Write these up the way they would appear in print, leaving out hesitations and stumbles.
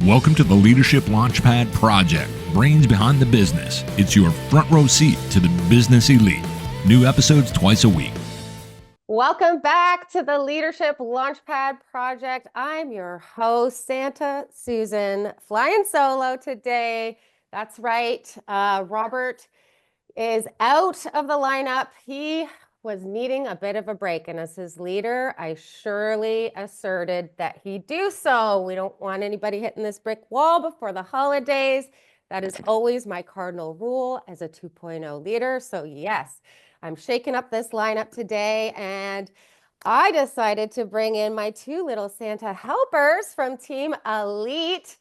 Welcome to the Leadership Launchpad Project, brains behind the business. It's your front row seat to the business elite. New episodes twice a week. Welcome back to the Leadership Launchpad Project. I'm your host, Santa Susan, flying solo today. That's right. Robert is out of the lineup. He was needing a bit of a break, and as his leader, I surely asserted that he do so. We don't want anybody hitting this brick wall before the holidays. That is always my cardinal rule as a 2.0 leader. So yes, I'm shaking up this lineup today, and I decided to bring in my two little Santa helpers from Team Elite,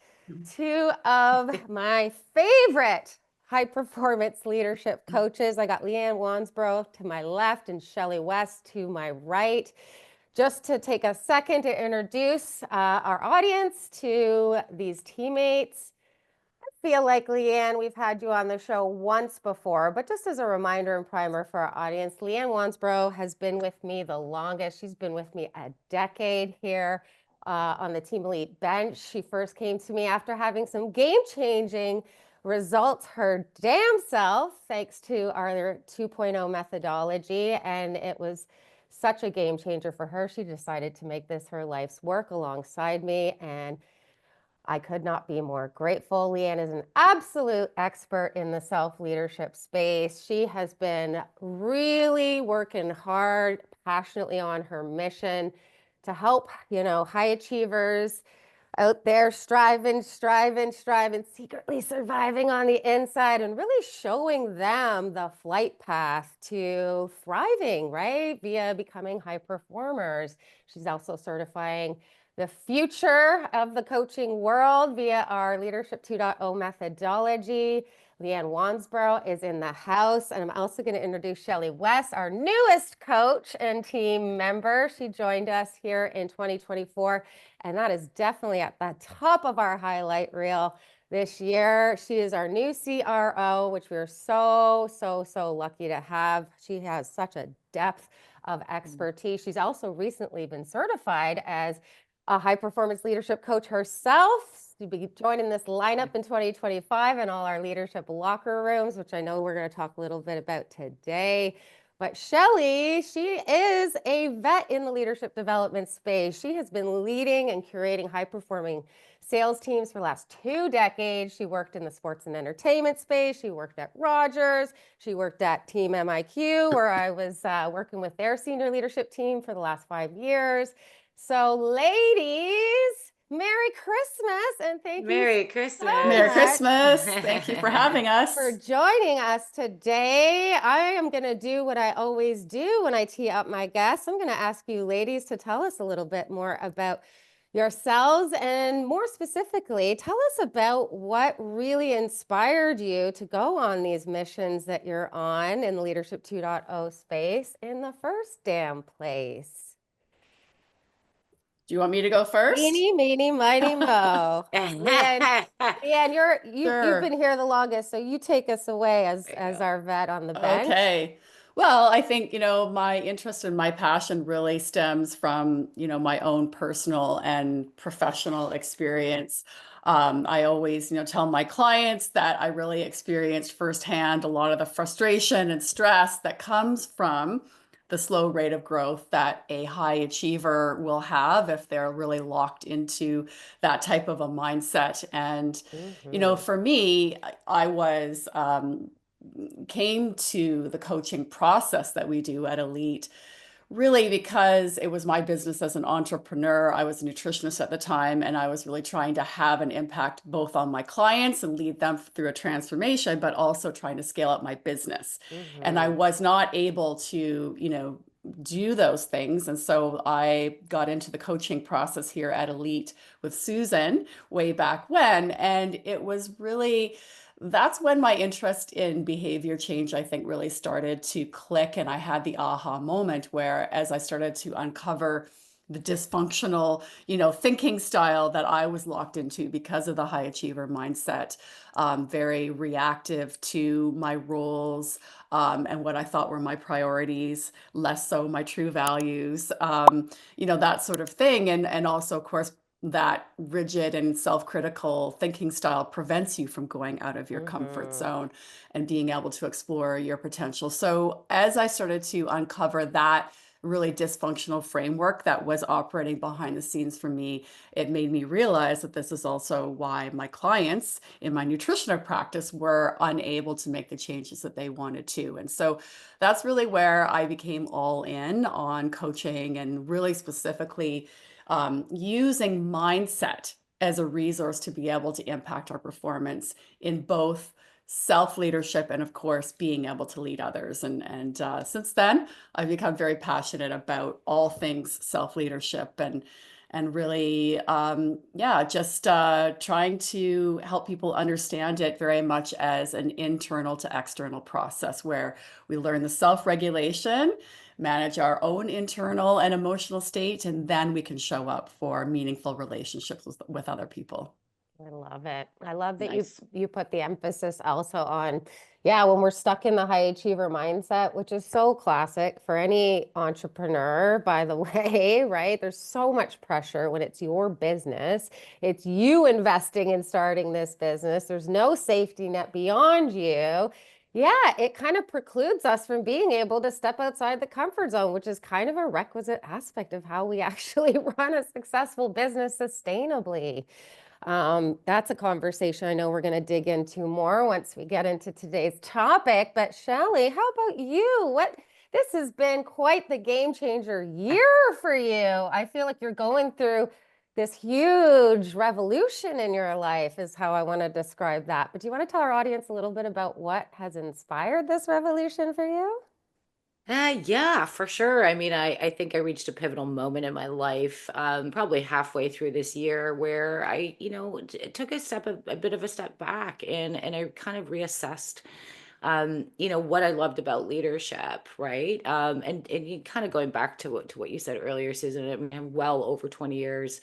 two of my favorite high-performance leadership coaches. I got Leanne Wansbrough to my left and Shelley West to my right. Just to take a second to introduce our audience to these teammates. I feel like, Leanne, we've had you on the show once before, but just as a reminder and primer for our audience, Leanne Wansbrough has been with me the longest. She's been with me a decade here on the Team Elite bench. She first came to me after having some game-changing results her damn self, thanks to our 2.0 methodology, and it was such a game changer for her. She decided to make this her life's work alongside me, and I could not be more grateful. Leanne is an absolute expert in the self-leadership space. She has been really working hard, passionately on her mission to help, high achievers out there striving, secretly surviving on the inside and really showing them the flight path to thriving, right? Via becoming high performers. She's also certifying the future of the coaching world via our Leadership 2.0 methodology. Leanne Wansbrough is in the house, and I'm also going to introduce Shelley West, our newest coach and team member. She joined us here in 2024, and that is definitely at the top of our highlight reel this year. She is our new CRO, which we're so lucky to have. She has such a depth of expertise. She's also recently been certified as a high-performance leadership coach herself. She'll be joining this lineup in 2025 in all our leadership locker rooms, which I know we're going to talk a little bit about today. But Shelley, she is a vet in the leadership development space. She has been leading and curating high-performing sales teams for the last 2 decades. She worked in the sports and entertainment space. She worked at Rogers. She worked at Team MIQ, where I was working with their senior leadership team for the last 5 years. So ladies, Merry Christmas, and thank Merry you Christmas. so Merry much Christmas. Thank you for having us. for joining us today. I am going to do what I always do when I tee up my guests. I'm going to ask you ladies to tell us a little bit more about yourselves, and more specifically, tell us about what really inspired you to go on these missions that you're on in the Leadership 2.0 space in the first damn place. Do you want me to go first? Eeny, meeny, miny, mo. Leanne, you've been here the longest, so you take us away as our vet on the bench. Okay. Well, I think, my interest and my passion really stems from, my own personal and professional experience. I always, tell my clients that I really experienced firsthand a lot of the frustration and stress that comes from the slow rate of growth that a high achiever will have if they're really locked into that type of a mindset. And, for me, I was came to the coaching process that we do at Elite really because it was my business as an entrepreneur. I was a nutritionist at the time, and I was really trying to have an impact both on my clients and lead them through a transformation, but also trying to scale up my business. And I was not able to, do those things. And so I got into the coaching process here at Elite with Susan way back when. And it was really, that's when my interest in behavior change, I think, really started to click. And I had the aha moment where, as I started to uncover the dysfunctional, thinking style that I was locked into because of the high achiever mindset, very reactive to my roles, and what I thought were my priorities, less so my true values, that sort of thing. And also, of course, that rigid and self-critical thinking style prevents you from going out of your comfort Mm-hmm. zone and being able to explore your potential. So as I started to uncover that really dysfunctional framework that was operating behind the scenes for me, it made me realize that this is also why my clients in my nutritional practice were unable to make the changes that they wanted to. And so that's really where I became all in on coaching and really specifically using mindset as a resource to be able to impact our performance in both self-leadership and of course being able to lead others. And since then I've become very passionate about all things self-leadership and really just trying to help people understand it very much as an internal to external process where we learn the self-regulation, manage our own internal and emotional state, and then we can show up for meaningful relationships with other people. I love it. I love that Nice. you put the emphasis also on, yeah, when we're stuck in the high achiever mindset, which is so classic for any entrepreneur, by the way, right? There's so much pressure when it's your business. It's you investing in starting this business. There's no safety net beyond you. Yeah, it kind of precludes us from being able to step outside the comfort zone, which is kind of a requisite aspect of how we actually run a successful business sustainably. That's a conversation I know we're going to dig into more once we get into today's topic. But Shelley, how about you? This has been quite the game changer year for you. I feel like you're going through this huge revolution in your life, is how I want to describe that. But do you want to tell our audience a little bit about what has inspired this revolution for you? Yeah, for sure. I mean, I think I reached a pivotal moment in my life, probably halfway through this year, where I, took a bit of a step back, and I kind of reassessed, what I loved about leadership, right? And you kind of going back to what you said earlier, Susan. I mean, I'm well over 20 years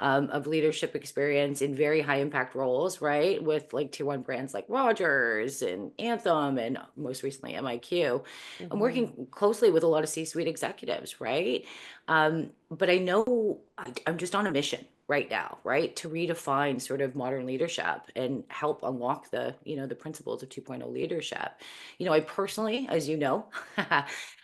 of leadership experience in very high impact roles, right? With like tier one brands like Rogers and Anthem, and most recently MIQ. I'm Mm-hmm. working closely with a lot of C-suite executives, right? But I know I'm just on a mission right now, right, to redefine sort of modern leadership and help unlock the principles of 2.0 leadership. I personally, as you know,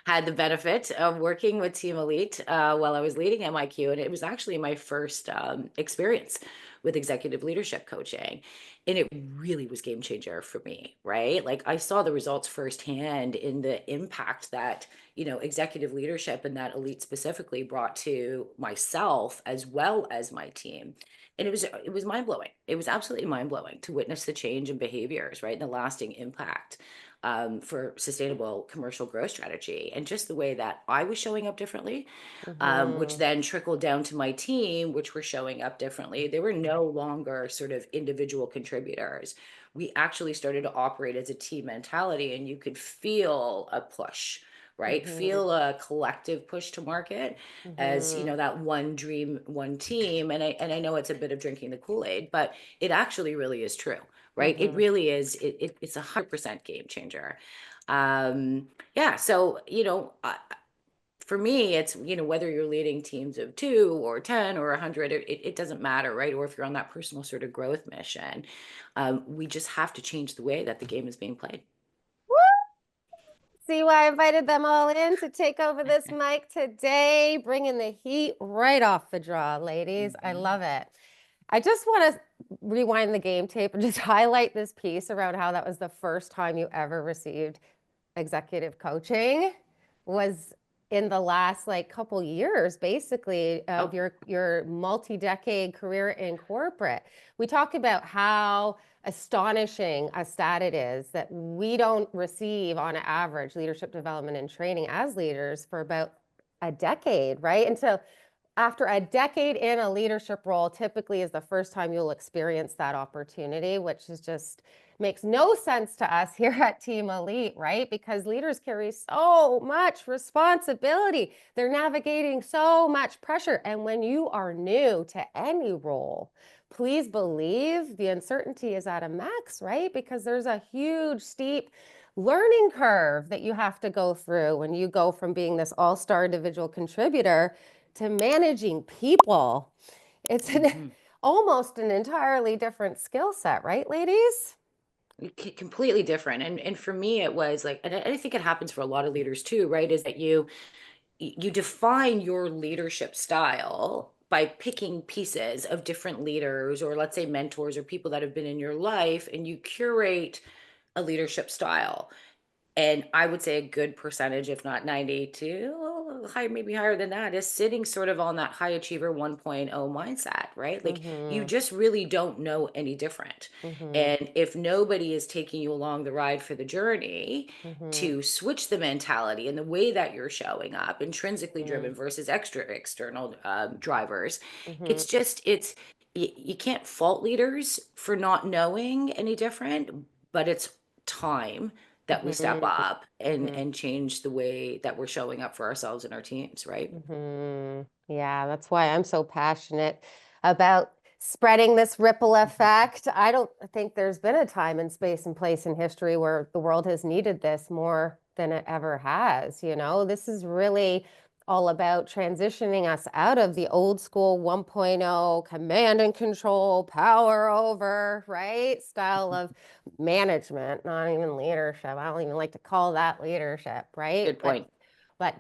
had the benefit of working with Team Elite while I was leading MIQ, and it was actually my first experience with executive leadership coaching. And it really was game changer for me, right? Like I saw the results firsthand in the impact that, executive leadership and that elite specifically brought to myself as well as my team. And it was mind blowing. It was absolutely mind blowing to witness the change in behaviors, right? And the lasting impact for sustainable commercial growth strategy, and just the way that I was showing up differently, which Mm-hmm. then trickled down to my team, which were showing up differently. They were no longer sort of individual contributors. We actually started to operate as a team mentality, and you could feel a push, right? Mm-hmm. Feel a collective push to market as, Mm-hmm. that one dream, one team. And I know it's a bit of drinking the Kool-Aid, but it actually really is true, right? It Mm-hmm. really is. It's 100% game changer. Yeah. So, for me, it's, whether you're leading teams of 2 or 10 or 100, it doesn't matter, right? Or if you're on that personal sort of growth mission, we just have to change the way that the game is being played. See why I invited them all in to take over this mic today, bringing the heat right off the draw, ladies. I Mhm. love it. I just want to rewind the game tape and just highlight this piece around how that was the first time you ever received executive coaching was in the last like couple years basically of Oh, your multi-decade career in corporate. We talked about how astonishing a stat it is that we don't receive on average leadership development and training as leaders for about a decade, right? And so after a decade in a leadership role, typically is the first time you'll experience that opportunity, which is just makes no sense to us here at Team Elite, right? Because leaders carry so much responsibility. They're navigating so much pressure. And when you are new to any role, please believe the uncertainty is at a max, right? Because there's a huge, steep learning curve that you have to go through when you go from being this all-star individual contributor to managing people. It's Hmm. almost an entirely different skill set, right, ladies? Completely different. And for me, it was like, and I think it happens for a lot of leaders too, right? Is that you define your leadership style by picking pieces of different leaders, or let's say mentors or people that have been in your life, and you curate a leadership style. And I would say a good percentage, if not 90 to high, maybe higher than that, is sitting sort of on that high achiever 1.0 mindset, right? Like you Mm-hmm. just really don't know any different. Mm-hmm. And if nobody is taking you along the ride for the journey Mm-hmm. to switch the mentality and the way that you're showing up, intrinsically Mm-hmm. driven versus external drivers, Mm-hmm. you can't fault leaders for not knowing any different, but it's time that we step Mm-hmm. up and Mm-hmm. change the way that we're showing up for ourselves and our teams, right? Hmm. Yeah, that's why I'm so passionate about spreading this ripple effect. I don't think there's been a time and space and place in history where the world has needed this more than it ever has. This is really all about transitioning us out of the old school 1.0 command and control, power over, right? Style of management, not even leadership. I don't even like to call that leadership, right? Good But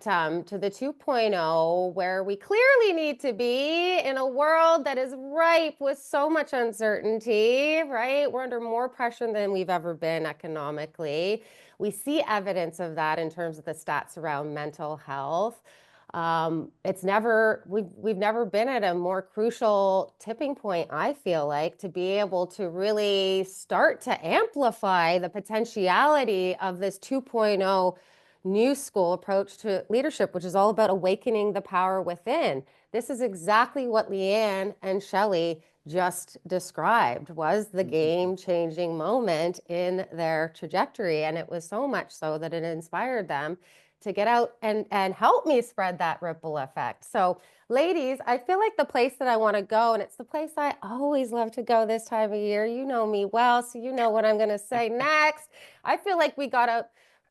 point. to the 2.0, where we clearly need to be in a world that is ripe with so much uncertainty, right? We're under more pressure than we've ever been economically. We see evidence of that in terms of the stats around mental health. We've never been at a more crucial tipping point, I feel like, to be able to really start to amplify the potentiality of this 2.0 new school approach to leadership, which is all about awakening the power within. This is exactly what Leanne and Shelley just described, was the Mhm. game-changing moment in their trajectory. And it was so much so that it inspired them to get out and help me spread that ripple effect. So ladies, I feel like the place that I want to go, and it's the place I always love to go this time of year. You know me well, so you know what I'm going to say next. I feel like we got to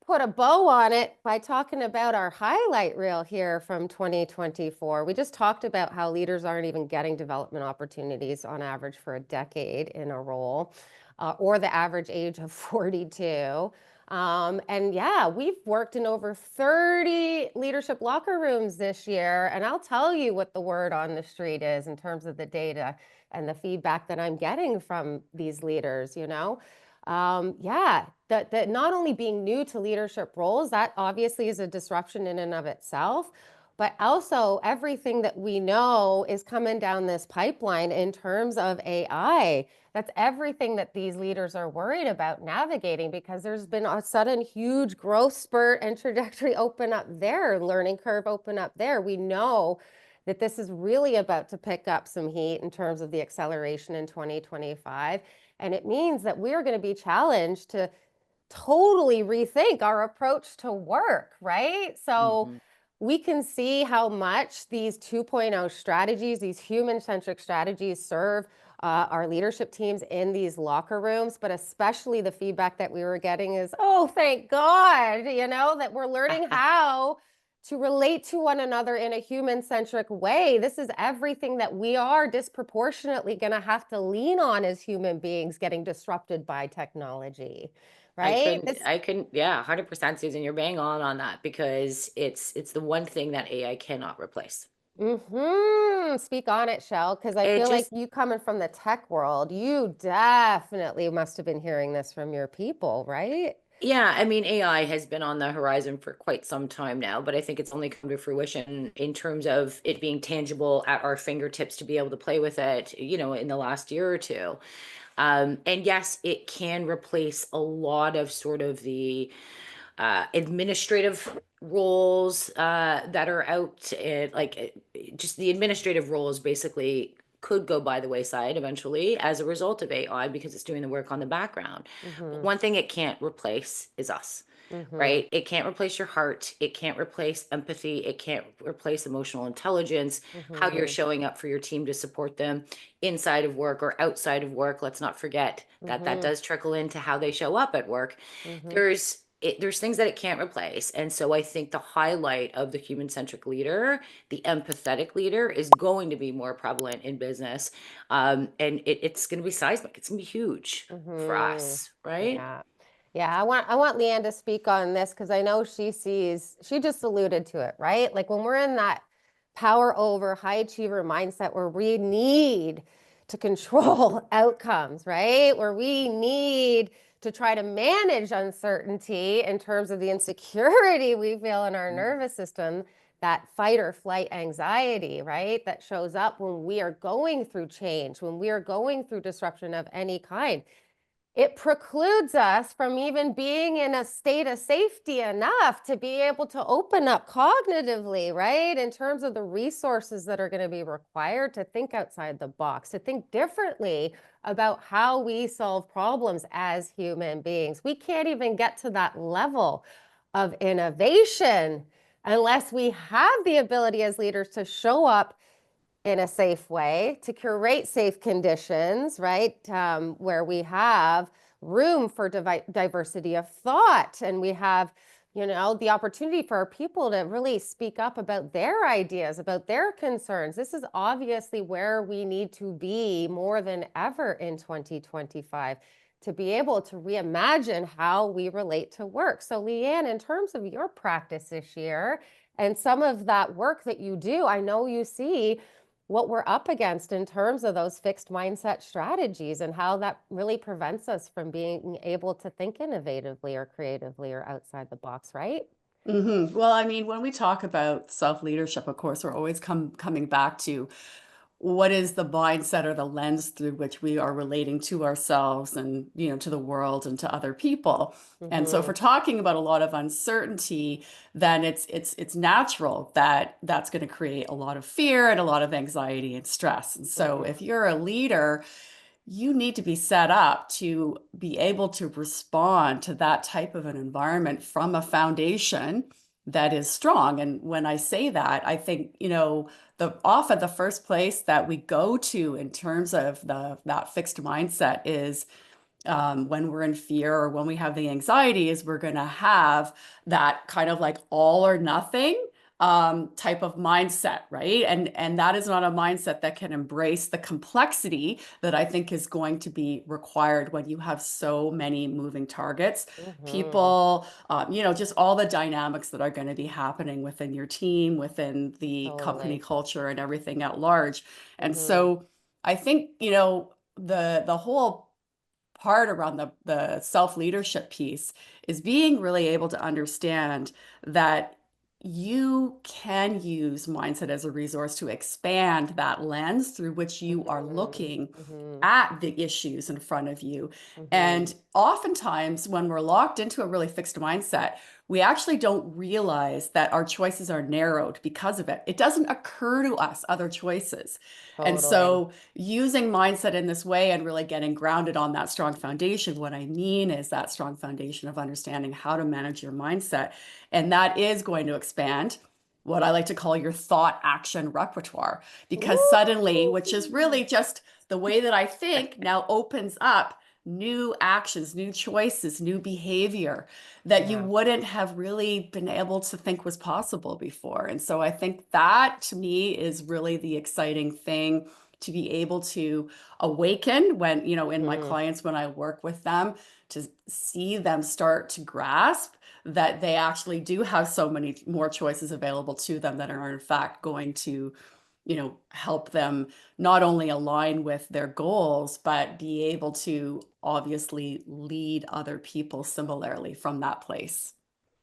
put a bow on it by talking about our highlight reel here from 2024. We just talked about how leaders aren't even getting development opportunities on average for a decade in a role, or the average age of 42. And yeah, we've worked in over 30 leadership locker rooms this year. And I'll tell you what the word on the street is in terms of the data and the feedback that I'm getting from these leaders. Yeah, that not only being new to leadership roles, that obviously is a disruption in and of itself, but also everything that we know is coming down this pipeline in terms of AI. That's everything that these leaders are worried about navigating, because there's been a sudden huge growth spurt and trajectory open up there, learning curve open up there. We know that this is really about to pick up some heat in terms of the acceleration in 2025. And it means that we're going to be challenged to totally rethink our approach to work, right? So Mhm. we can see how much these 2.0 strategies, these human-centric strategies, serve our leadership teams in these locker rooms, but especially the feedback that we were getting is, oh, thank God, that we're learning how to relate to one another in a human-centric way. This is everything that we are disproportionately going to have to lean on as human beings getting disrupted by technology, right? I couldn't, yeah, 100%, Susan, you're bang on that, because it's the one thing that AI cannot replace. Speak on it, Shell, because I It feel like just, you coming from the tech world, you definitely must have been hearing this from your people, right? yeah, I mean, AI has been on the horizon for quite some time now, but I think it's only come to fruition in terms of it being tangible at our fingertips to be able to play with it, in the last year or two. And yes, it can replace a lot of sort of the administrative roles that are out, just the administrative roles basically could go by the wayside eventually as a result of AI, because it's doing the work on the background. But Mm-hmm. one thing it can't replace is us, Mm-hmm. right? It can't replace your heart. It can't replace empathy. It can't replace emotional intelligence, how you're Mm-hmm. showing up for your team to support them inside of work or outside of work. Let's not forget that that Mm-hmm. does trickle into how they show up at work. Mm-hmm. There's there's things that it can't replace. And so I think the highlight of the human-centric leader, the empathetic leader, is going to be more prevalent in business. And it's going to be seismic. It's going to be huge for Mm-hmm. us, right? Yeah. Yeah, I want Leanne to speak on this because I know she just alluded to it, right? Like when we're in that power over high achiever mindset where we need to control outcomes, right? Where we need to try to manage uncertainty in terms of the insecurity we feel in our nervous system, that fight or flight anxiety, right? That shows up when we are going through change, when we are going through disruption of any kind. It precludes us from even being in a state of safety enough to be able to open up cognitively, right? In terms of the resources that are going to be required to think outside the box, to think differently about how we solve problems as human beings. We can't even get to that level of innovation unless we have the ability as leaders to show up in a safe way, to curate safe conditions, right? Where we have room for diversity of thought, and we have, the opportunity for our people to really speak up about their ideas, about their concerns. This is obviously where we need to be more than ever in 2025 to be able to reimagine how we relate to work. So Leanne, in terms of your practice this year and some of that work that you do, I know you see what we're up against in terms of those fixed mindset strategies and how that really prevents us from being able to think innovatively or creatively or outside the box, right? Well, I mean, when we talk about self-leadership, of course, we're always coming back to what is the mindset or the lens through which we are relating to ourselves and, to the world and to other people. And so if we're talking about a lot of uncertainty, then it's natural that that's going to create a lot of fear and a lot of anxiety and stress. And so if you're a leader, you need to be set up to be able to respond to that type of an environment from a foundation that is strong. And when I say that, I think, often the first place that we go to in terms of that fixed mindset is when we're in fear or when we have the anxiety, is we're going to have that kind of like all or nothing type of mindset, right? And that is not a mindset that can embrace the complexity that I think is going to be required when you have so many moving targets, people, just all the dynamics that are going to be happening within your team, within the company culture and everything at large. And so I think, the whole part around the self-leadership piece is being really able to understand that you can use mindset as a resource to expand that lens through which you are looking at the issues in front of you. And oftentimes when we're locked into a really fixed mindset, we actually don't realize that our choices are narrowed because of it. It doesn't occur to us other choices. And so using mindset in this way and really getting grounded on that strong foundation, what I mean is that strong foundation of understanding how to manage your mindset. And that is going to expand what I like to call your thought action repertoire, because suddenly, which is really just the way that I think now opens up new actions, new choices, new behavior that you wouldn't have really been able to think was possible before. And so I think that to me is really the exciting thing to be able to awaken when, in my clients, when I work with them, to see them start to grasp that they actually do have so many more choices available to them that are in fact going to help them not only align with their goals, but be able to obviously lead other people similarly from that place.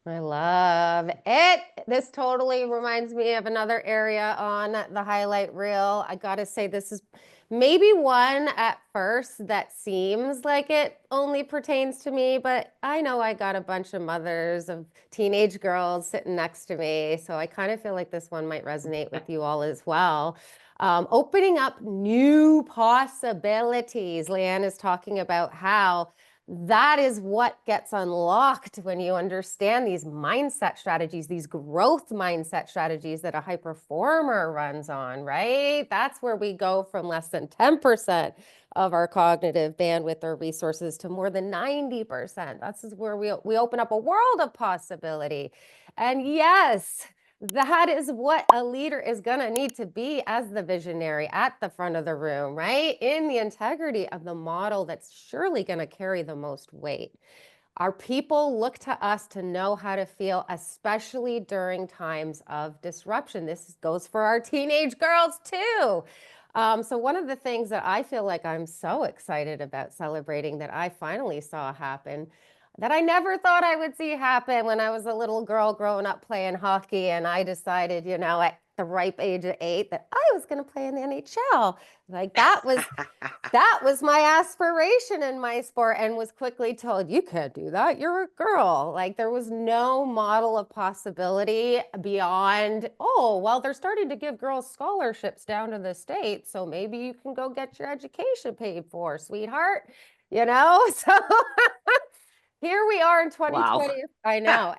I love it. This totally reminds me of another area on the highlight reel. I got to say, this is maybe one at first that seems like it only pertains to me, but I know I got a bunch of mothers of teenage girls sitting next to me. So I kind of feel like this one might resonate with you all as well. Opening up new possibilities. Leanne is talking about how that is what gets unlocked when you understand these mindset strategies, these growth mindset strategies that a high performer runs on, right? That's where we go from less than 10% of our cognitive bandwidth or resources to more than 90%. That's where we open up a world of possibility. And yes, that is what a leader is going to need to be as the visionary at the front of the room, right? In the integrity of the model that's surely going to carry the most weight. Our people look to us to know how to feel, especially during times of disruption. This goes for our teenage girls too. So one of the things that I feel like I'm so excited about celebrating that I finally saw happen that I never thought I would see happen when I was a little girl growing up playing hockey, and I decided, at the ripe age of 8 that I was going to play in the NHL. Like that was my aspiration in my sport, and was quickly told, you can't do that. You're a girl. Like there was no model of possibility beyond, oh, well, they're starting to give girls scholarships down to the States. So maybe you can go get your education paid for, sweetheart. So here we are in 2020. Wow. I know.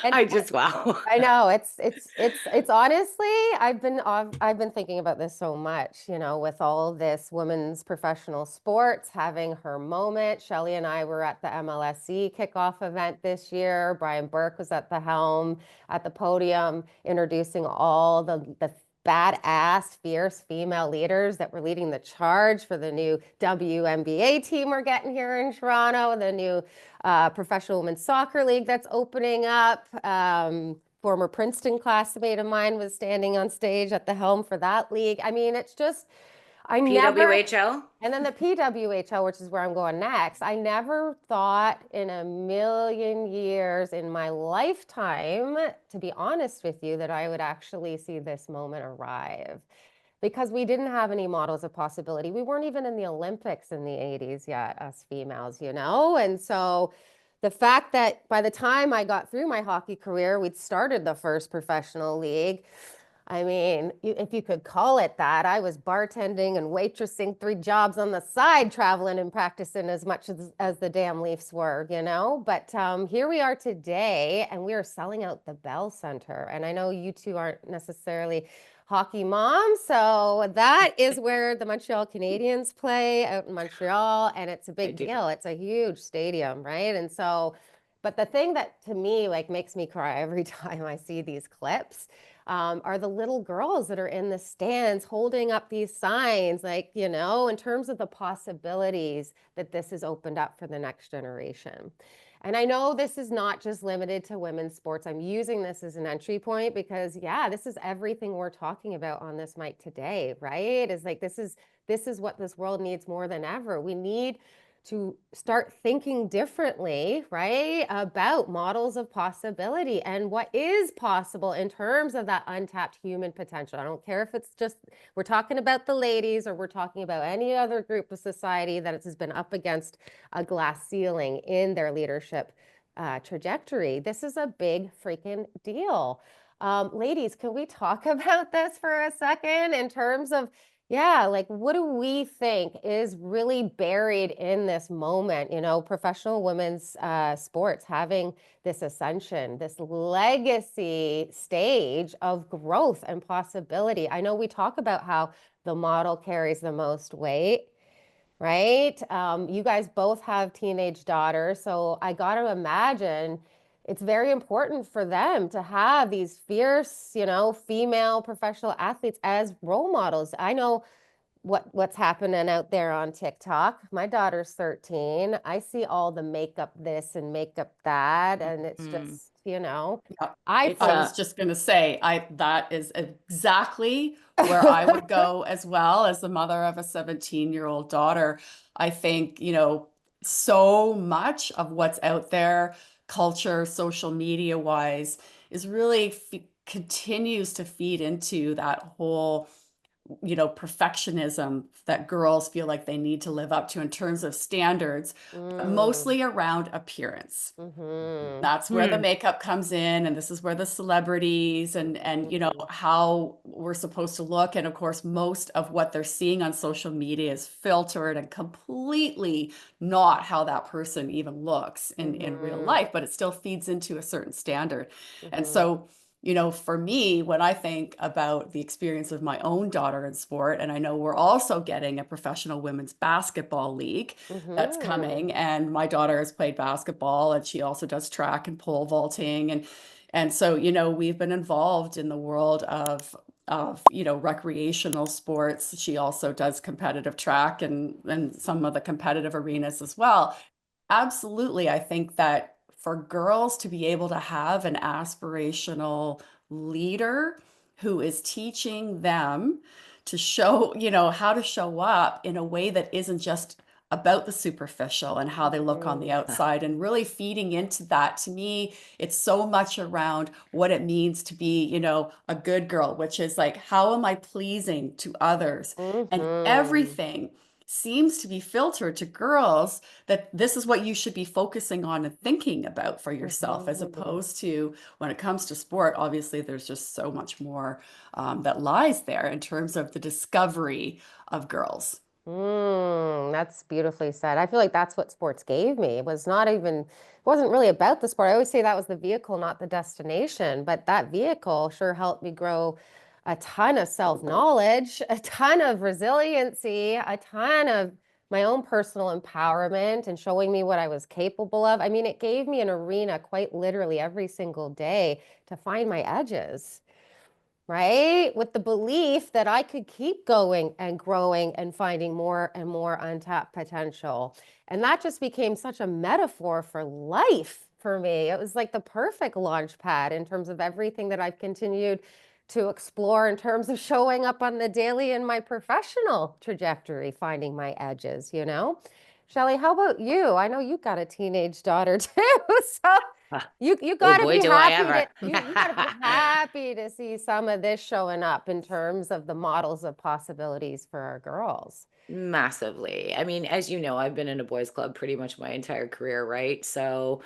And Wow. I know it's honestly, I've been thinking about this so much, with all this women's professional sports having her moment. Shelley and I were at the MLSE kickoff event this year. Brian Burke was at the helm, at the podium, introducing all the badass, fierce female leaders that were leading the charge for the new WNBA team we're getting here in Toronto, the new professional women's soccer league that's opening up. Former Princeton classmate of mine was standing on stage at the helm for that league. I mean, it's just, PWHL? And then the PWHL, which is where I'm going next. I never thought in a million years in my lifetime, to be honest with you, that I would actually see this moment arrive. Because we didn't have any models of possibility. We weren't even in the Olympics in the 80s yet, us females, And so the fact that by the time I got through my hockey career, we'd started the first professional league. I mean, if you could call it that, I was bartending and waitressing, 3 jobs on the side, traveling and practicing as much as the damn Leafs were, But here we are today, and we are selling out the Bell Center. And I know you two aren't necessarily hockey moms, so that is where the Montreal Canadiens play, out in Montreal, and it's a big deal. It's a huge stadium, right? And so, but the thing that to me makes me cry every time I see these clips are the little girls that are in the stands holding up these signs, in terms of the possibilities that this has opened up for the next generation. And I know this is not just limited to women's sports. I'm using this as an entry point because, this is everything we're talking about on this mic today, right? This is what this world needs more than ever. We need to start thinking differently, right, about models of possibility and what is possible in terms of that untapped human potential. I don't care if it's just, we're talking about the ladies or we're talking about any other group of society that has been up against a glass ceiling in their leadership trajectory. This is a big freaking deal. Ladies, can we talk about this for a second in terms of what do we think is really buried in this moment? Professional women's sports having this ascension, this legacy stage of growth and possibility. I know we talk about how the model carries the most weight, right? You guys both have teenage daughters, so I got to imagine it's very important for them to have these fierce, female professional athletes as role models. I know what's happening out there on TikTok. My daughter's 13. I see all the makeup this and makeup that, and it's just, I was just going to say, that is exactly where I would go as well as the mother of a 17-year-old daughter. I think, so much of what's out there, culture, social media wise, is really continues to feed into that whole perfectionism that girls feel like they need to live up to in terms of standards, but Mm. mostly around appearance. Mm-hmm. That's where the makeup comes in, and this is where the celebrities and how we're supposed to look. And of course, most of what they're seeing on social media is filtered and completely not how that person even looks in real life, but it still feeds into a certain standard. And so, for me, when I think about the experience of my own daughter in sport, and I know we're also getting a professional women's basketball league that's coming, and my daughter has played basketball, and she also does track and pole vaulting, and so we've been involved in the world of recreational sports. She also does competitive track and some of the competitive arenas as well. Absolutely. I think that for girls to be able to have an aspirational leader who is teaching them to show, how to show up in a way that isn't just about the superficial and how they look on the outside, and really feeding into that. To me, it's so much around what it means to be, a good girl, which is like, how am I pleasing to others? And everything seems to be filtered to girls that this is what you should be focusing on and thinking about for yourself, as opposed to when it comes to sport. Obviously, there's just so much more that lies there in terms of the discovery of girls. That's beautifully said. I feel like that's what sports gave me. It was not even, it wasn't really about the sport. I always say that was the vehicle, not the destination. But that vehicle sure helped me grow a ton of self-knowledge, a ton of resiliency, a ton of my own personal empowerment and showing me what I was capable of. I mean, it gave me an arena quite literally every single day to find my edges, right? With the belief that I could keep going and growing and finding more and more untapped potential. And that just became such a metaphor for life for me. It was like the perfect launch pad in terms of everything that I've continued to explore in terms of showing up on the daily in my professional trajectory, finding my edges, Shelley, how about you? I know you've got a teenage daughter too. So you Oh gotta boy, be do I happy ever. to you gotta be happy to see some of this showing up in terms of the models of possibilities for our girls. Massively. I mean, as you know, I've been in a boys' club pretty much my entire career, right? So,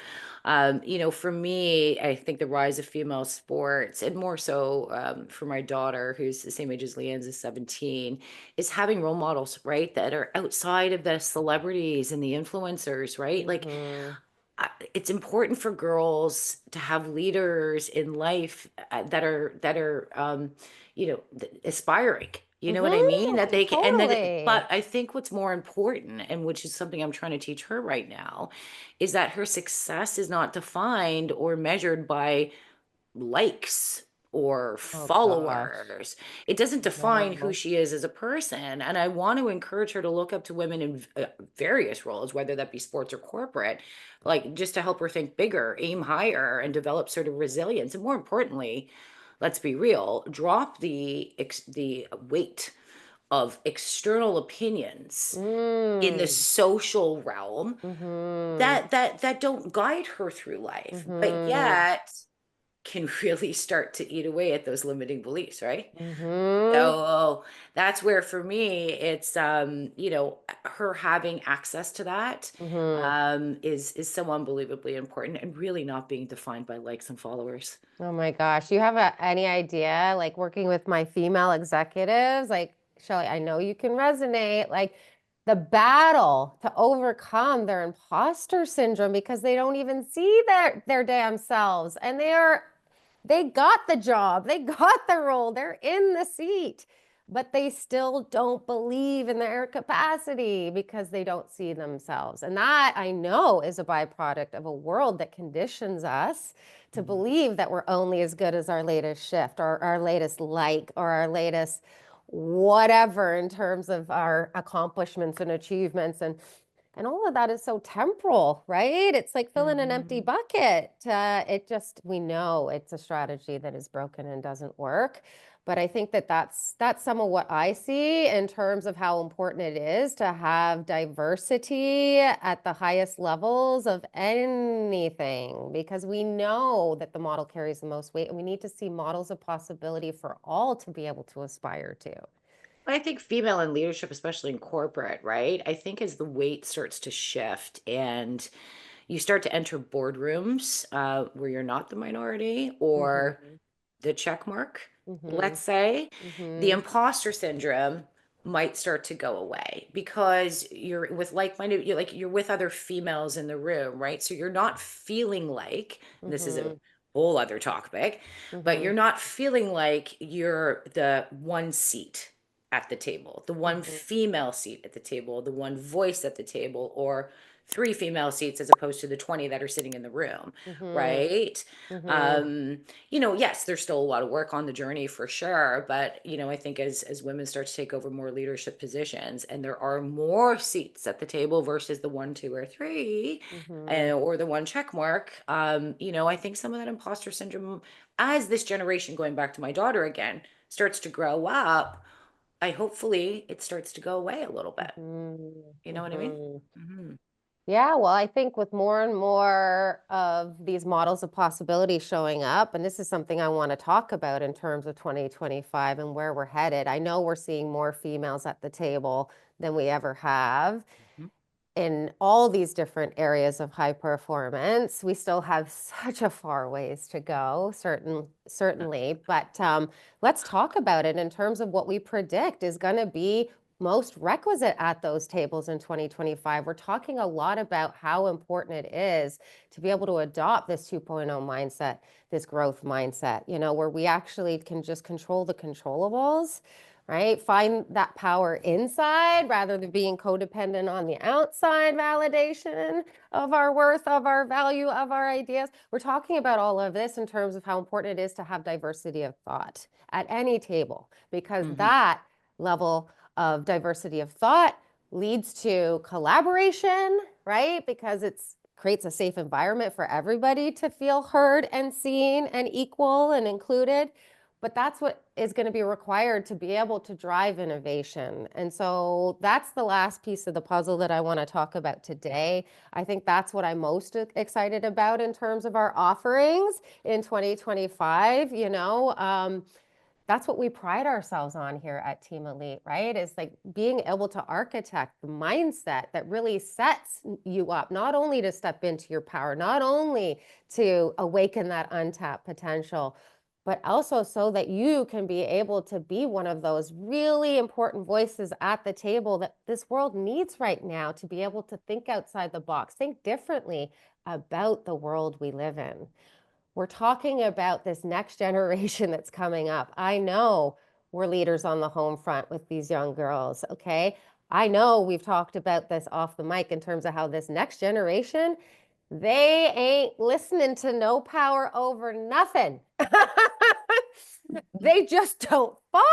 for me, I think the rise of female sports, and more so for my daughter, who's the same age as Leanne's, is 17, is having role models, right, that are outside of the celebrities and the influencers, right? Like, Mm-hmm. it's important for girls to have leaders in life that are aspiring. You know what I mean? That Mm-hmm. they can, and that, Totally. but I think what's more important, and which is something I'm trying to teach her right now, is that her success is not defined or measured by likes or Oh gosh. followers. It doesn't define who No. she is as a person. And I want to encourage her to look up to women in various roles, whether that be sports or corporate, like just to help her think bigger, aim higher, and develop sort of resilience. And more importantly, let's be real, drop the weight of external opinions in the Mm. social realm Mm-hmm. that don't guide her through life, but Mm-hmm. yet can really start to eat away at those limiting beliefs, right? Mm-hmm. So that's where for me it's her having access to that Mm-hmm. is so unbelievably important, and really not being defined by likes and followers. Oh my gosh. You have any idea, like working with my female executives, like Shelley, I know you can resonate, like the battle to overcome their imposter syndrome because they don't even see their damn selves. And they got the job, they got the role, they're in the seat, but they still don't believe in their capacity because they don't see themselves. And that I know is a byproduct of a world that conditions us to Mhm. believe that we're only as good as our latest shift or our latest like or our latest whatever in terms of our accomplishments and achievements. And all of that is so temporal, right? It's like filling an empty Mhm. bucket. We know it's a strategy that is broken and doesn't work. But I think that that's some of what I see in terms of how important it is to have diversity at the highest levels of anything, because we know that the model carries the most weight, and we need to see models of possibility for all to be able to aspire to. I think female in leadership, especially in corporate, right? I think as the weight starts to shift and you start to enter boardrooms where you're not the minority or Mm-hmm. the check mark, Mm-hmm. let's say, the Mm-hmm. imposter syndrome might start to go away because you're with like-minded, you're with other females in the room, right? So you're not feeling like, and this is a Mm-hmm. whole other topic, but Mm-hmm. you're not feeling like you're the one seat at the table, the one Mm-hmm. female seat at the table, the one voice at the table, or three female seats as opposed to the 20 that are sitting in the room, Mm-hmm. right? Mm-hmm. Um, yes, there's still a lot of work on the journey for sure, but I think as women start to take over more leadership positions and there are more seats at the table versus the one, two, or three, Mm-hmm. or the one check mark, I think some of that imposter syndrome, as this generation, going back to my daughter again, starts to grow up, I hopefully it starts to go away a little bit. You know what I mean? Mm-hmm. Hmm. Yeah, well, I think with more and more of these models of possibility showing up, and this is something I want to talk about in terms of 2025 and where we're headed. I know we're seeing more females at the table than we ever have in all these different areas of high performance. We still have such a far ways to go, certainly, but let's talk about it in terms of what we predict is going to be most requisite at those tables in 2025. We're talking a lot about how important it is to be able to adopt this 2.0 mindset, this growth mindset, where we actually can just control the controllables, right? Find that power inside rather than being codependent on the outside validation of our worth, of our value, of our ideas. We're talking about all of this in terms of how important it is to have diversity of thought at any table, because Hmm. that level of diversity of thought leads to collaboration, right? Because it's creates a safe environment for everybody to feel heard and seen and equal and included. But that's what is going to be required to be able to drive innovation. And so that's the last piece of the puzzle that I want to talk about today. I think that's what I'm most excited about in terms of our offerings in 2025. That's what we pride ourselves on here at Team Elite, right? Is like being able to architect the mindset that really sets you up, not only to step into your power, not only to awaken that untapped potential, but also so that you can be able to be one of those really important voices at the table that this world needs right now to be able to think outside the box, think differently about the world we live in. We're talking about this next generation that's coming up. I know we're leaders on the home front with these young girls, okay? I know we've talked about this off the mic in terms of how this next generation, they ain't listening to no power over nothing. They just don't follow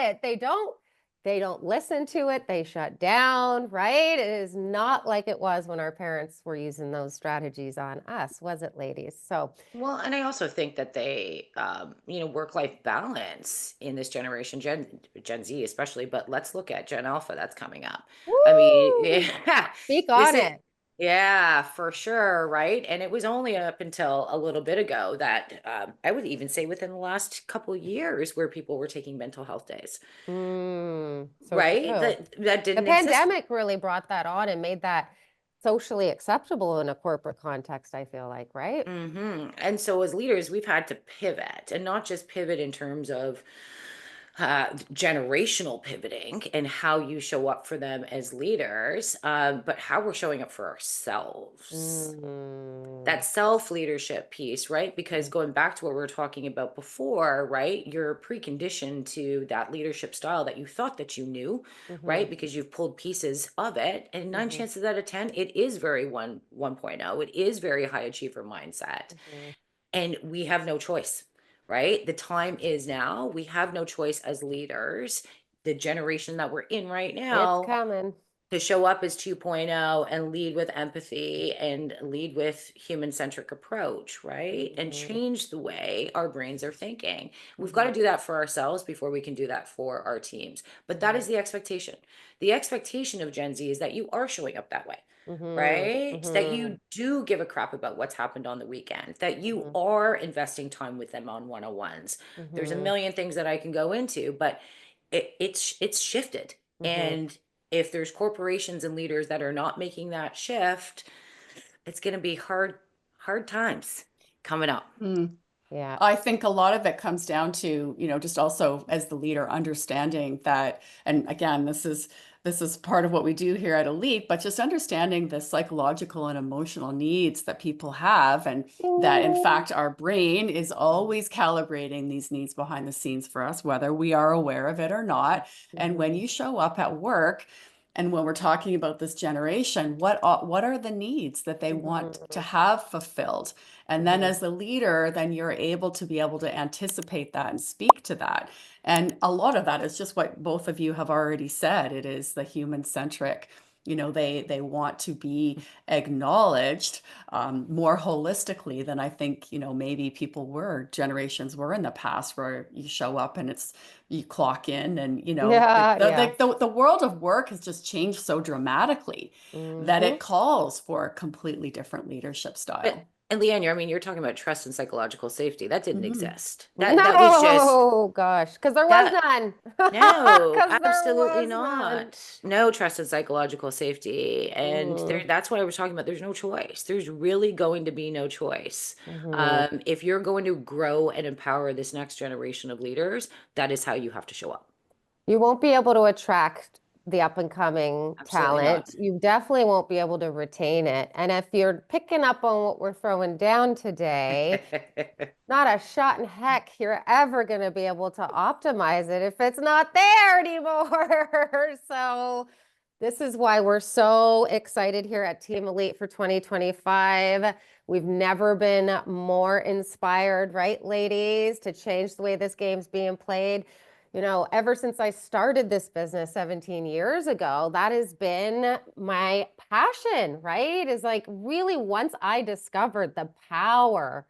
it. They don't listen to it. They shut down, right? It is not like it was when our parents were using those strategies on us, was it, ladies? So, Well, and I also think that they, work-life balance in this generation, Gen Z especially, but let's look at Gen Alpha that's coming up. I mean, woo, yeah, speak this on is, it. yeah, for sure, right? And it was only up until a little bit ago that I would even say within the last couple of years where people were taking mental health days, So right? true. That The didn't exist. pandemic really brought that on and made that socially acceptable in a corporate context, I feel like, right? And so as leaders, we've had to pivot and not just pivot in terms of generational pivoting and how you show up for them as leaders, but how we're showing up for ourselves. Mm, That self leadership piece, right? Because going back to what we were talking about before, right? You're preconditioned to that leadership style that you thought that you knew, mm-hmm, right? Because you've pulled pieces of it. And nine mm-hmm, chances out of 10, it is very 1.0. It is very high achiever mindset. mm-hmm. And we have no choice, right? The time is now. We have no choice as leaders. The generation that we're in right It's now coming. to show up as 2.0 and lead with empathy and lead with human-centric approach, right? And Mm-hmm, change the way our brains are thinking. We've got mm-hmm, to do that for ourselves before we can do that for our teams. But that mm-hmm, is the expectation. The expectation of Gen Z is that you are showing up that way, mm-hmm, right? That mm-hmm, you do give a crap about what's happened on the weekend, that you mm-hmm, are investing time with them on one-on-ones. There's a mm-hmm. million things that I can go into, but it's shifted. Mhm. And if there's corporations and leaders that are not making that shift, it's going to be hard times coming up. Mm. Yeah. I think a lot of it comes down to, just also as the leader understanding that, and again, this is part of what we do here at Elite, but just understanding the psychological and emotional needs that people have, and that in fact our brain is always calibrating these needs behind the scenes for us, whether we are aware of it or not. And when you show up at work, and when we're talking about this generation, what are the needs that they want to have fulfilled? And then as the leader, then you're able to anticipate that and speak to that. And a lot of that is just what both of you have already said. It is the human centric. They want to be acknowledged more holistically than I think, maybe generations were in the past, where you show up and you clock in, and, Yeah, yeah. the world of work has just changed so dramatically that Mhm. it calls for a completely different leadership style. And Leanne, you're talking about trust and psychological safety. That didn't Mhm. exist. That was just No, gosh, because there was that. none. No, Because there absolutely was none. not. No trust and psychological safety. And Mm, that's what I was talking about. There's no choice. There's really going to be no choice. mhm. If you're going to grow and empower this next generation of leaders, that is how you have to show up. You won't be able to attract the up and coming Absolutely not. talent. You definitely won't be able to retain it. And if you're picking up on what we're throwing down today, not a shot in heck you're ever going to be able to optimize it if it's not there anymore. So this is why we're so excited here at Team Elite for 2025. We've never been more inspired, right, ladies, to change the way this game's being played. Ever since I started this business 17 years ago, that has been my passion, right? Is like really once I discovered the power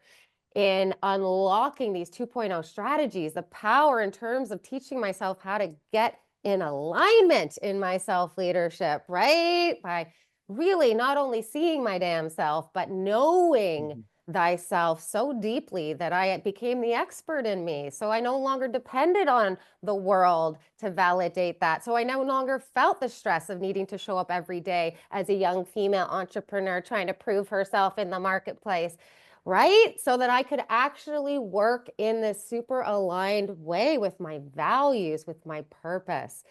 in unlocking these 2.0 strategies, the power in terms of teaching myself how to get in alignment in my self leadership, right? By really not only seeing my damn self, but knowing thyself so deeply that I became the expert in me. So I no longer depended on the world to validate that. So I no longer felt the stress of needing to show up every day as a young female entrepreneur trying to prove herself in the marketplace, right? So that I could actually work in this super aligned way with my values, with my purpose,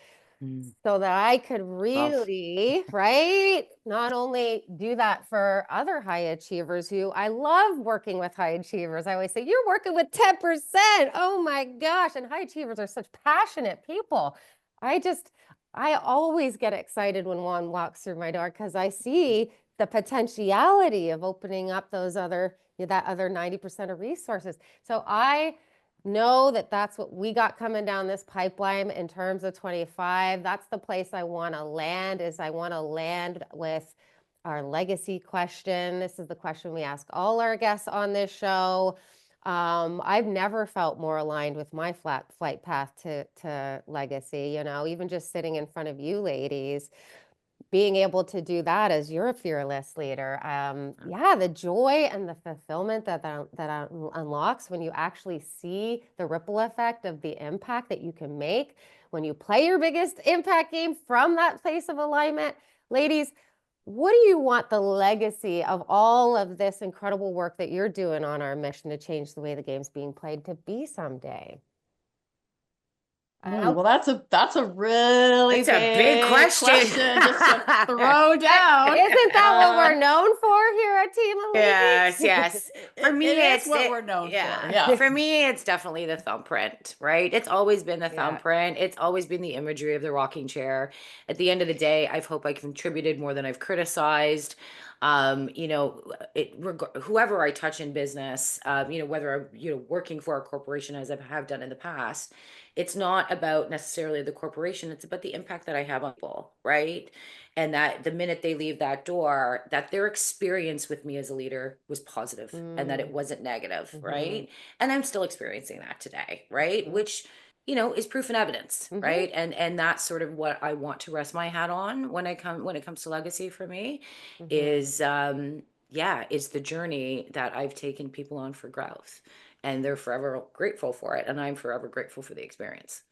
so that I could Love. really, right, not only do that for other high achievers who I love working with high achievers. I always say, you're working with 10%. Oh my gosh. And high achievers are such passionate people. I always get excited when one walks through my door because I see the potentiality of opening up that other 90% of resources. So I know that that's what we got coming down this pipeline in terms of 25. That's the place I want to land. I want to land with our legacy question. This is the question we ask all our guests on this show. I've never felt more aligned with my flight path to legacy, even just sitting in front of you ladies, being able to do that as you're a fearless leader. Yeah, the joy and the fulfillment that unlocks when you actually see the ripple effect of the impact that you can make when you play your biggest impact game from that place of alignment. Ladies, what do you want the legacy of all of this incredible work that you're doing on our mission to change the way the game's being played to be someday? Well, that's a really It's a big big question. question just to throw down. Isn't that what we're known for here at Team Elite? Yes. For me, it is what we're known for. Yeah. For me, it's definitely the thumbprint, right? It's always been the Yeah. thumbprint. It's always been the imagery of the rocking chair. At the end of the day, I hope I contributed more than I've criticized. Whoever I touch in business, whether I'm, working for a corporation as I have done in the past, it's not about necessarily the corporation. It's about the impact that I have on people, right? And that the minute they leave that door, that their experience with me as a leader was positive and that it wasn't negative, right? And I'm still experiencing that today, right? Which, is proof and evidence, right? And that's sort of what I want to rest my hat on when it comes to legacy for me is is the journey that I've taken people on for growth, and they're forever grateful for it, and I'm forever grateful for the experience.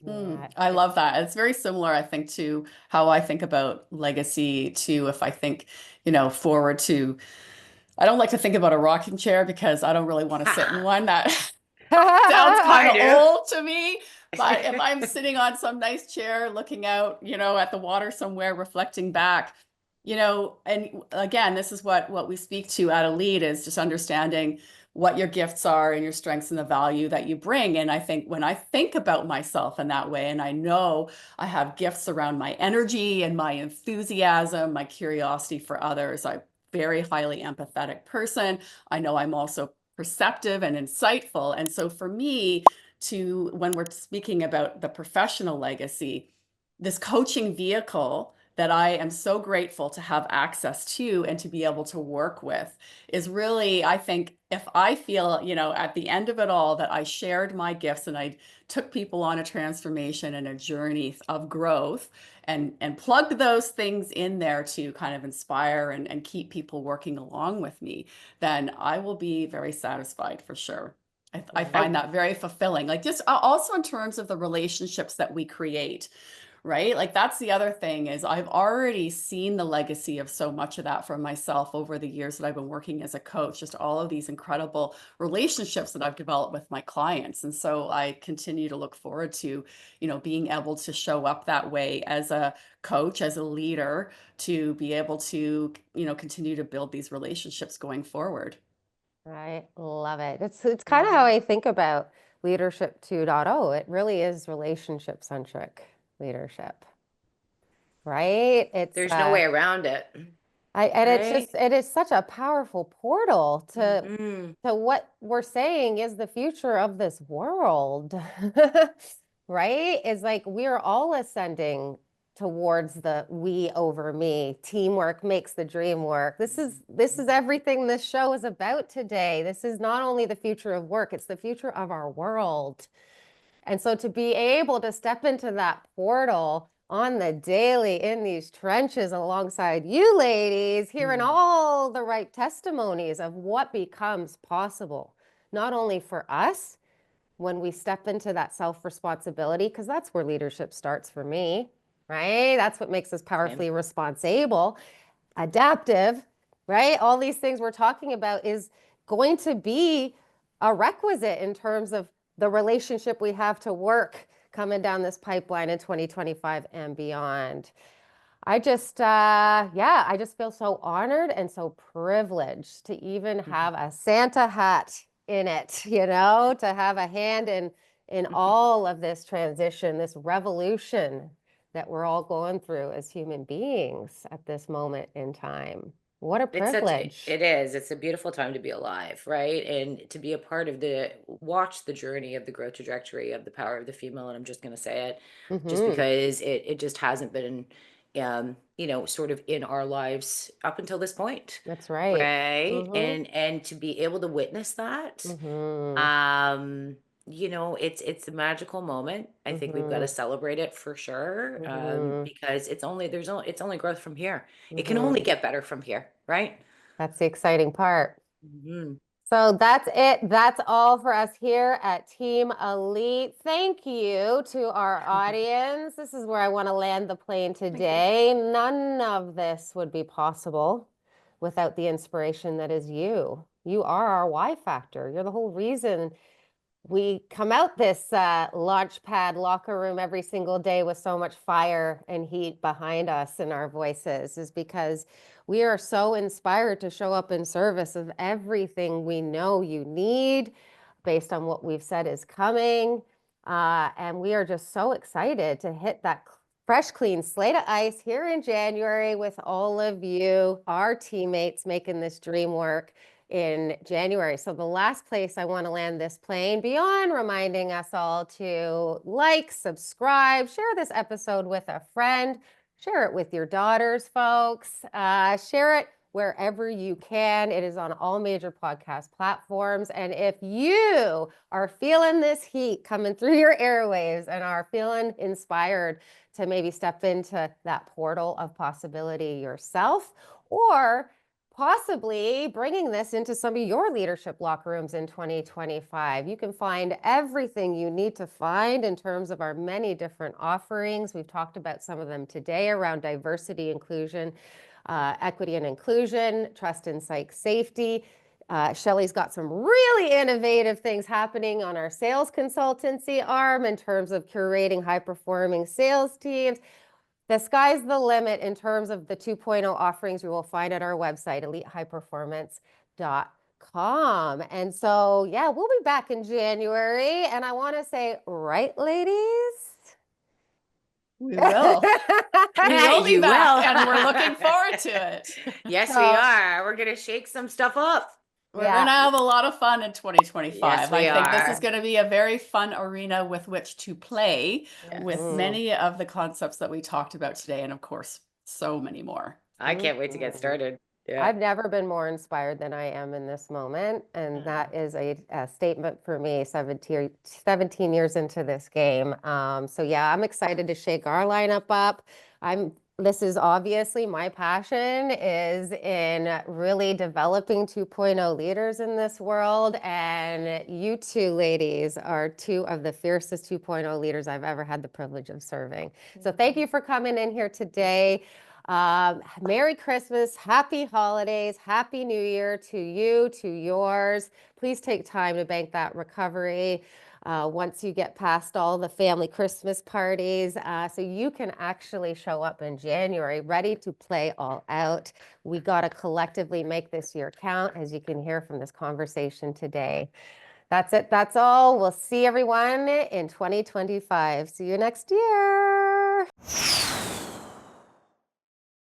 Yeah. I love that. It's very similar, I think, to how I think about legacy too. If I think, forward to, I don't like to think about a rocking chair because I don't really want to sit in one. That sounds kind I of do. old to me. But if I'm sitting on some nice chair looking out, at the water somewhere, reflecting back, and again, this is what we speak to at Elite, is just understanding what your gifts are and your strengths and the value that you bring. And I think when I think about myself in that way, and I know I have gifts around my energy and my enthusiasm, my curiosity for others, I'm very highly empathetic person. I know I'm also perceptive and insightful. And so for me, when we're speaking about the professional legacy, this coaching vehicle that I am so grateful to have access to and to be able to work with is really, I think, if I feel, at the end of it all, that I shared my gifts and I took people on a transformation and a journey of growth and plugged those things in there to kind of inspire and keep people working along with me, then I will be very satisfied for sure. I find that very fulfilling, like just also in terms of the relationships that we create. Right? Like that's the other thing, is I've already seen the legacy of so much of that for myself over the years that I've been working as a coach, just all of these incredible relationships that I've developed with my clients. And so I continue to look forward to, being able to show up that way as a coach, as a leader, to be able to, continue to build these relationships going forward. I love it. It's kind of how I think about leadership 2.0. It really is relationship centric leadership, right? There's no way around it, And right? it is such a powerful portal Mm-hmm. to what we're saying is the future of this world, right? Is like we're all ascending towards the we over me. Teamwork makes the dream work. This is everything this show is about today. This is not only the future of work, it's the future of our world. And so to be able to step into that portal on the daily in these trenches alongside you ladies, hearing all the right testimonies of what becomes possible, not only for us when we step into that self-responsibility, because that's where leadership starts for me, right? That's what makes us powerfully responsible, adaptive, right? All these things we're talking about is going to be a requisite in terms of the relationship we have to work coming down this pipeline in 2025 and beyond. I just feel so honored and so privileged to even have a Santa hat in it, to have a hand in all of this transition, this revolution that we're all going through as human beings at this moment in time. What a privilege. It is. It's a beautiful time to be alive, right? And to be a part of watch the journey of the growth trajectory of the power of the female. And I'm just going to say it just because it just hasn't been, sort of in our lives up until this point. That's right. Right. And to be able to witness that, it's a magical moment. I think we've got to celebrate it for sure. Because it's only growth from here. It can only get better from here, right? That's the exciting part. Mm-hmm. So that's it. That's all for us here at Team Elite. Thank you to our audience. This is where I want to land the plane today. None of this would be possible without the inspiration that is you. You are our Y factor. You're the whole reason we come out this launchpad locker room every single day with so much fire and heat behind us and our voices, is because we are so inspired to show up in service of everything we know you need based on what we've said is coming. And we are just so excited to hit that fresh, clean slate of ice here in January with all of you, our teammates, making this dream work in January. So the last place I want to land this plane, beyond reminding us all to like, subscribe, share this episode with a friend, share it with your daughters, folks, share it wherever you can. It is on all major podcast platforms. And if you are feeling this heat coming through your airwaves and are feeling inspired to maybe step into that portal of possibility yourself, or possibly bringing this into some of your leadership locker rooms in 2025. You can find everything you need to find in terms of our many different offerings. We've talked about some of them today around diversity, inclusion, equity and inclusion, trust and psych safety. Shelley's got some really innovative things happening on our sales consultancy arm in terms of curating high-performing sales teams. The sky's the limit in terms of the 2.0 offerings you will find at our website, elitehighperformance.com. And so, yeah, we'll be back in January. And I want to say, right, ladies? We will. We will be You back, will. and we're looking forward to it. Yes, we So- are. We're going to shake some stuff up. We're Yeah. going to have a lot of fun in 2025. Yes, we I think this are. is going to be a very fun arena with which to play with Yes. many of the concepts that we talked about today, and of course, so many more. I can't wait to get started. Yeah. I've never been more inspired than I am in this moment. And that is a statement for me 17 years into this game. So yeah, I'm excited to shake our lineup up. This is obviously my passion is in really developing 2.0 leaders in this world. And you two ladies are two of the fiercest 2.0 leaders I've ever had the privilege of serving. So thank you for coming in here today. Merry Christmas, happy holidays, happy New Year to you, to yours. Please take time to bank that recovery once you get past all the family Christmas parties, so you can actually show up in January ready to play all out. We got to collectively make this year count, as you can hear from this conversation today. That's it. That's all. We'll see everyone in 2025. See you next year.